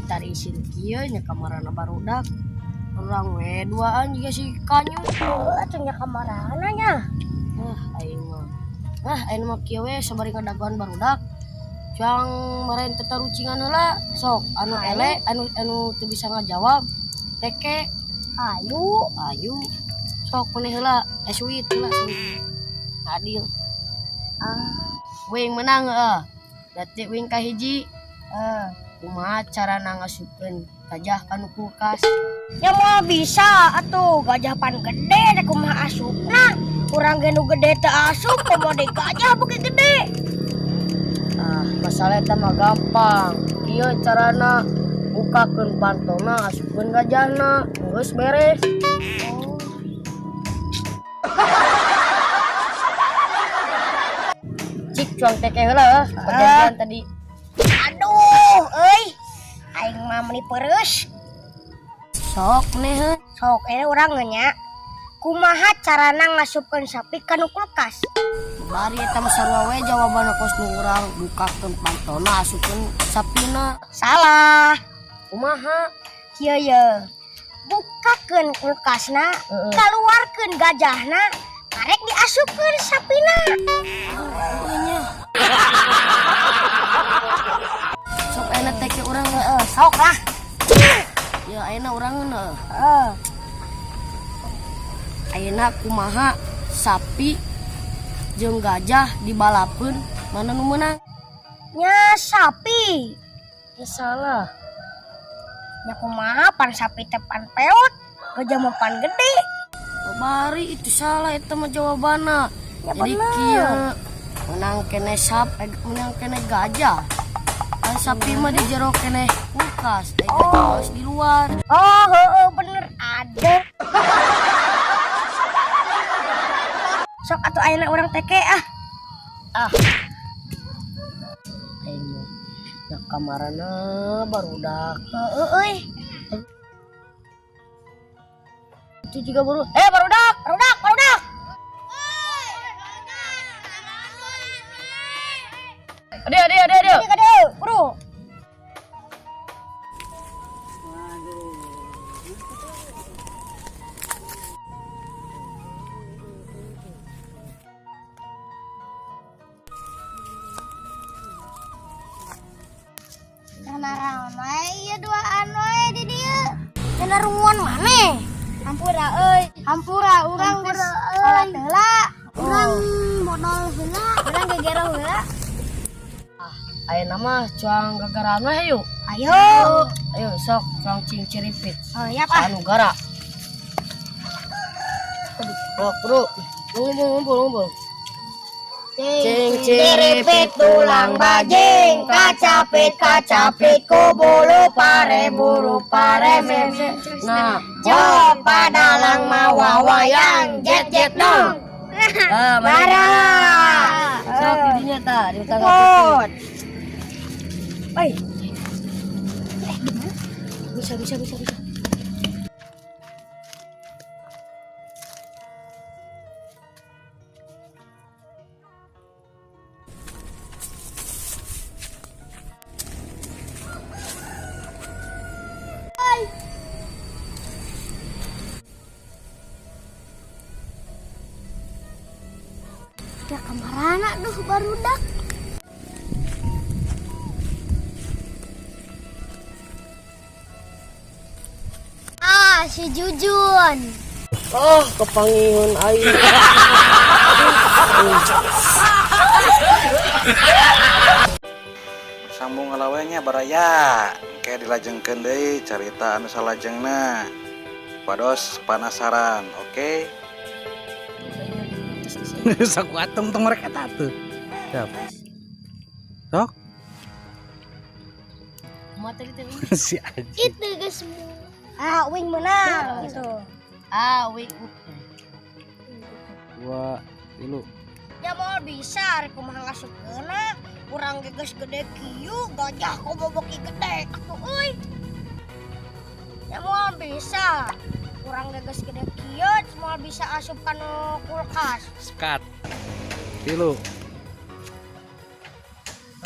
tadi isin kieu nya kamarana barudak. Urang we duaan juga si Kanyu. Atuh nya kamarana nya. Aing mah kieu we sabari ngadaguan barudak. Jang maren tetarucingan heula sok anu elek anu teu bisa ngajawab. Teke ayu sok maneh heula sweet heula adil. Wing menang berarti wing kahiji. Kumaha carana ngasupkeun gajah kanu kulkas? Ya mau bisa atuh gajah pan gede da kumaha asupna. Urang ge nu gede teu asup komo deui gajah beuki gede. Masalah eta mah gampang. Ieu carana bukakeun pantona asupkeun gajahna geus beres. Cik cuang teke heula perjanjian tadi. Aduh, aing mah meuni peureuss. Sok neh. Sok urang nya. Kumaha carana ngasupkeun sapi ka nu kulkas? Bari eta mah sarua we jawabanna kos nu urang bukakeun pantona asupkeun sapina. Salah. Kumaha? Kieu ye. Bukakeun kulkasna, kaluarkeun gajahna, karek diasupkeun sapina. Sok ayeuna teke urang Sok lah. ya ayeuna urang ayeuna kumaha sapi jeung gajah dibalapkeun mana nu meunang? Nya sapi. Ya salah. Nya kumaha pan sapi teh pan peot, gajah mah pan gede. Bari itu salah eta mah jawabanna. Ya jadi bener. kieu menang kene menang kene gajah. Sapi mah di jero kene kulkas, gajah di luar. Oh, heueuh bener ada. Sok atuh ayeuna urang teke Ayeuna na kamarana barudak. Heueuh Itu juga baru. barudak. Ade. Kade, buru. Kana ramai ieu duaan we di dieu. Kana runguan maneh? Hampura urang geus salat heula. Urang modal heula. Urang gegero heula. Ayeuna mah cuang gagarana hayu. Ayo sok cuang cing ciripit. Ya Anu gara. Bro. Ngumpul. Cing ciripit tulang bajing, kacapit ku bulu pare buru pare mem. Nah, Jok padalang mawa wayang jet dong. marah. Sok di dinya tah, di tangga Pot. Bisa. Ya kamarana duh barudak. Si Jujun. Kepangiun aing. Sambung ngalawenya baraya kayak dilajengkeun deui carita anu salajengna. Pados panasaran, oke? Sok atung tong mereka tatu. Siap. Sok. Mata kita ini. Si anjing. Itu guys. Wing menang gitu. Wing. 2, 3. Ya mau bisa rek kumaha ngasupkeunna. Urang ge geus gede kieu, gajah koboboki gede. Euy. Ya mau bisa. Urang ge geus gede kieu, semua bisa asup kana kulkas. Skat. 3.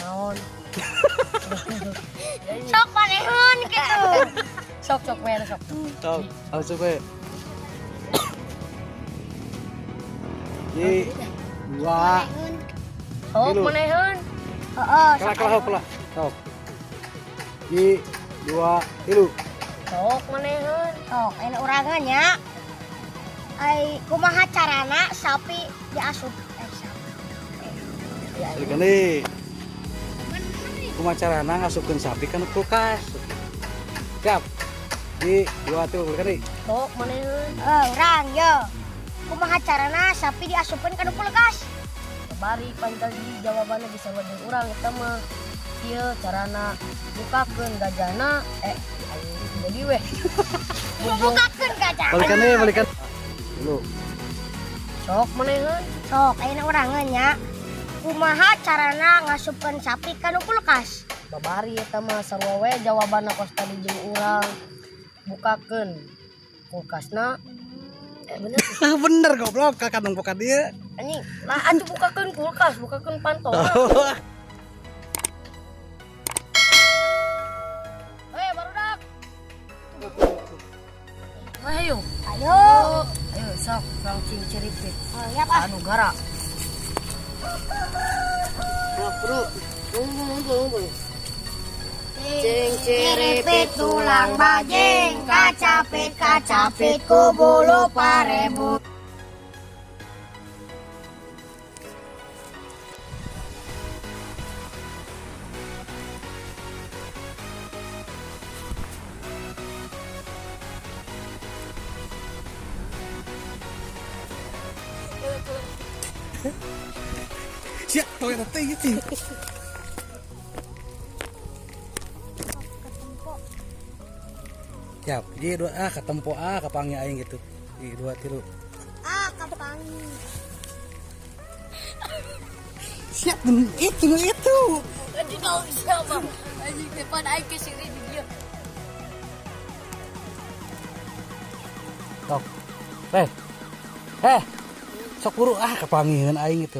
Naon? Sok manehun gitu. Sok we sok. Sok, langsung we. Ye, dua, Sok Tilu. manehun. Heeh. kalah. Sok. Ye, dua, tilu. Sok manehun. Sok ini urangan ya. Ai kumaha carana sapi diasup? Balikan deui. Kumaha carana ngasupkeun sapi kana kulkas? Siap. Ye, dua, tilu, balikan deui. Sok manehun. Urang yo. Kumaha carana sapi diasupkeun kana kulkas? Bari panjang jawabannya bisa wadah urang eta mah. Ieu carana bukakeun gajahna ayo jadi weh. Bukakeun gajah. Balikan deui, balikan. Dulu. Sok manehun. Sok ayeuna urangan ya. Kumaha carana ngasupkeun sapi kana kulkas? Babari eta mah sarua we jawabanna kos tadi jeung urang. Bukakeun kulkasna. Bener. Bener goblok, kakak nang buka dia. Anjing, lah atuh bukakeun kulkas, bukakeun pantong. Barudak. Ayo. Ayo. Ayo sok, urang cing-ciripit. Oh, ya Pak. Anu gara. Ya, bro. Tunggu. Ciripit tulang bajing, kacapit ku bulu parebu. Siap, toy teh gitu. Siap, jadi dua ketempo kepanggil aing gitu. Di dua tilu. Kapangi. Siap, itu. Anjing tahu siapa? Anjing depan aing ke sini dia. Tok. Sok buru kepanggilin aing gitu.